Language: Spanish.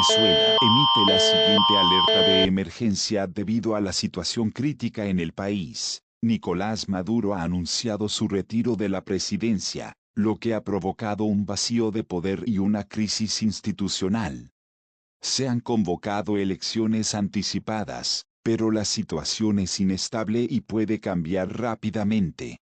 Venezuela emite la siguiente alerta de emergencia debido a la situación crítica en el país. Nicolás Maduro ha anunciado su retiro de la presidencia, lo que ha provocado un vacío de poder y una crisis institucional. Se han convocado elecciones anticipadas, pero la situación es inestable y puede cambiar rápidamente.